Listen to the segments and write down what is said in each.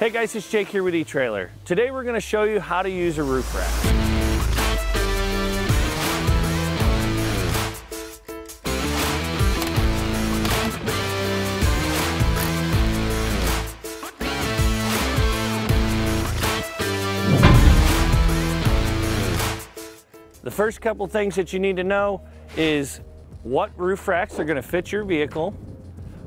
Hey guys, it's Jake here with eTrailer. Today we're going to show you how to use a roof rack. The first couple things that you need to know is what roof racks are going to fit your vehicle,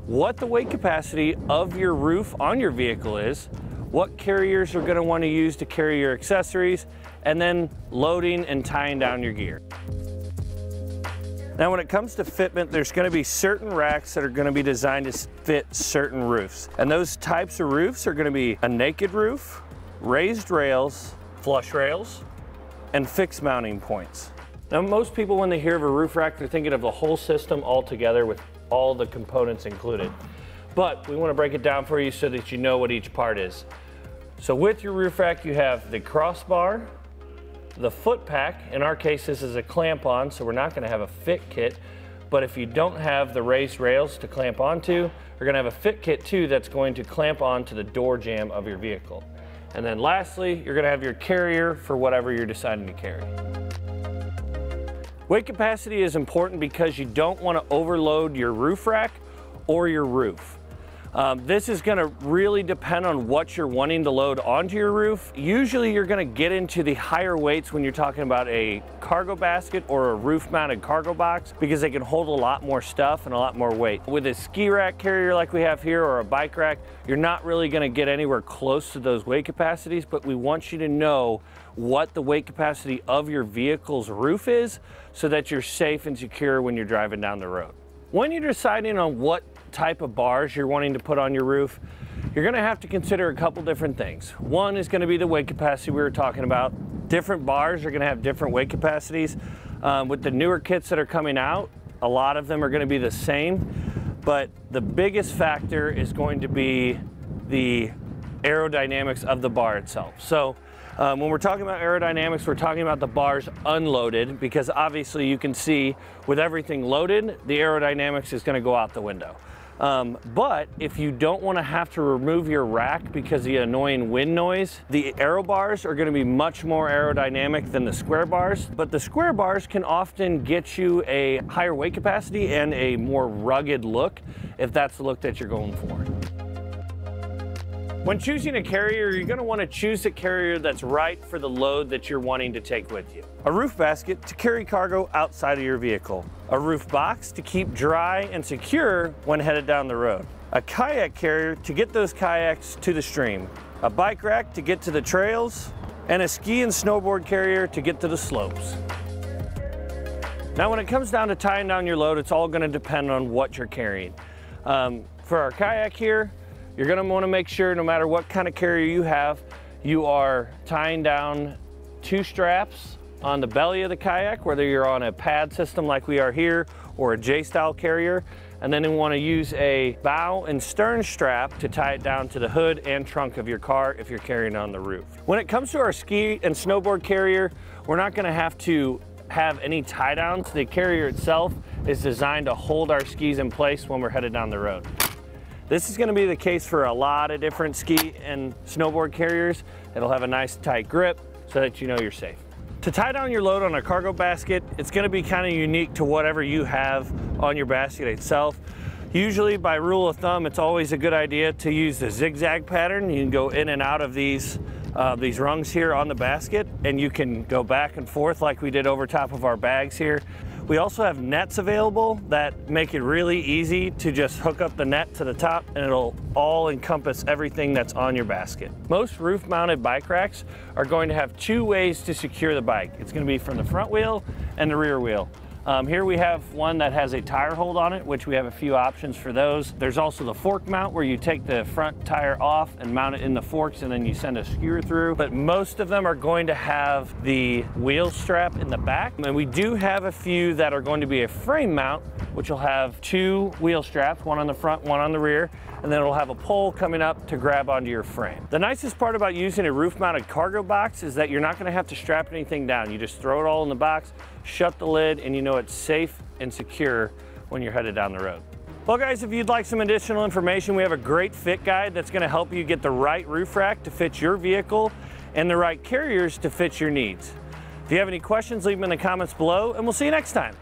what the weight capacity of your roof on your vehicle is, what carriers are going to want to use to carry your accessories, and then loading and tying down your gear. Now when it comes to fitment, there's going to be certain racks that are going to be designed to fit certain roofs. And those types of roofs are going to be a naked roof, raised rails, flush rails, and fixed mounting points. Now most people, when they hear of a roof rack, they're thinking of the whole system all together with all the components included. But we want to break it down for you so that you know what each part is. So with your roof rack, you have the crossbar, the foot pack. In our case, this is a clamp on, so we're not going to have a fit kit. But if you don't have the raised rails to clamp onto, we're going to have a fit kit too that's going to clamp onto the door jamb of your vehicle. And then lastly, you're going to have your carrier for whatever you're deciding to carry. Weight capacity is important because you don't want to overload your roof rack or your roof. This is going to really depend on what you're wanting to load onto your roof. Usually you're going to get into the higher weights when you're talking about a cargo basket or a roof mounted cargo box because they can hold a lot more stuff and a lot more weight. With a ski rack carrier like we have here or a bike rack, you're not really going to get anywhere close to those weight capacities, but we want you to know what the weight capacity of your vehicle's roof is so that you're safe and secure when you're driving down the road. When you're deciding on what type of bars you're wanting to put on your roof, you're going to have to consider a couple different things. One is going to be the weight capacity we were talking about. Different bars are going to have different weight capacities. With the newer kits that are coming out, a lot of them are going to be the same, but the biggest factor is going to be the aerodynamics of the bar itself. So when we're talking about aerodynamics, we're talking about the bars unloaded, because obviously you can see with everything loaded, the aerodynamics is going to go out the window. But if you don't want to have to remove your rack because of the annoying wind noise, the aero bars are going to be much more aerodynamic than the square bars. But the square bars can often get you a higher weight capacity and a more rugged look if that's the look that you're going for. When choosing a carrier, you're going to want to choose a carrier that's right for the load that you're wanting to take with you. A roof basket to carry cargo outside of your vehicle. A roof box to keep dry and secure when headed down the road. A kayak carrier to get those kayaks to the stream. A bike rack to get to the trails. And a ski and snowboard carrier to get to the slopes. Now when it comes down to tying down your load, it's all going to depend on what you're carrying. For our kayak here, you're going to want to make sure no matter what kind of carrier you have, you are tying down 2 straps on the belly of the kayak, whether you're on a pad system like we are here or a J-style carrier. And then you want to use a bow and stern strap to tie it down to the hood and trunk of your car if you're carrying on the roof. When it comes to our ski and snowboard carrier, we're not going to have any tie downs. The carrier itself is designed to hold our skis in place when we're headed down the road. This is going to be the case for a lot of different ski and snowboard carriers. It'll have a nice tight grip so that you know you're safe. To tie down your load on a cargo basket, it's going to be kind of unique to whatever you have on your basket itself. Usually by rule of thumb, it's always a good idea to use the zigzag pattern. You can go in and out of these rungs here on the basket, and you can go back and forth like we did over top of our bags here. We also have nets available that make it really easy to just hook up the net to the top and it'll all encompass everything that's on your basket. Most roof mounted bike racks are going to have 2 ways to secure the bike. It's going to be from the front wheel and the rear wheel. Here we have one that has a tire hold on it, which we have a few options for those. There's also the fork mount where you take the front tire off and mount it in the forks and then you send a skewer through. But most of them are going to have the wheel strap in the back. And we do have a few that are going to be a frame mount, which will have 2 wheel straps, one on the front, one on the rear, and then it'll have a pole coming up to grab onto your frame. The nicest part about using a roof mounted cargo box is that you're not going to have to strap anything down. You just throw it all in the box, shut the lid, and you know it's safe and secure when you're headed down the road. Well guys, if you'd like some additional information, we have a great fit guide that's going to help you get the right roof rack to fit your vehicle and the right carriers to fit your needs. If you have any questions, leave them in the comments below, and we'll see you next time.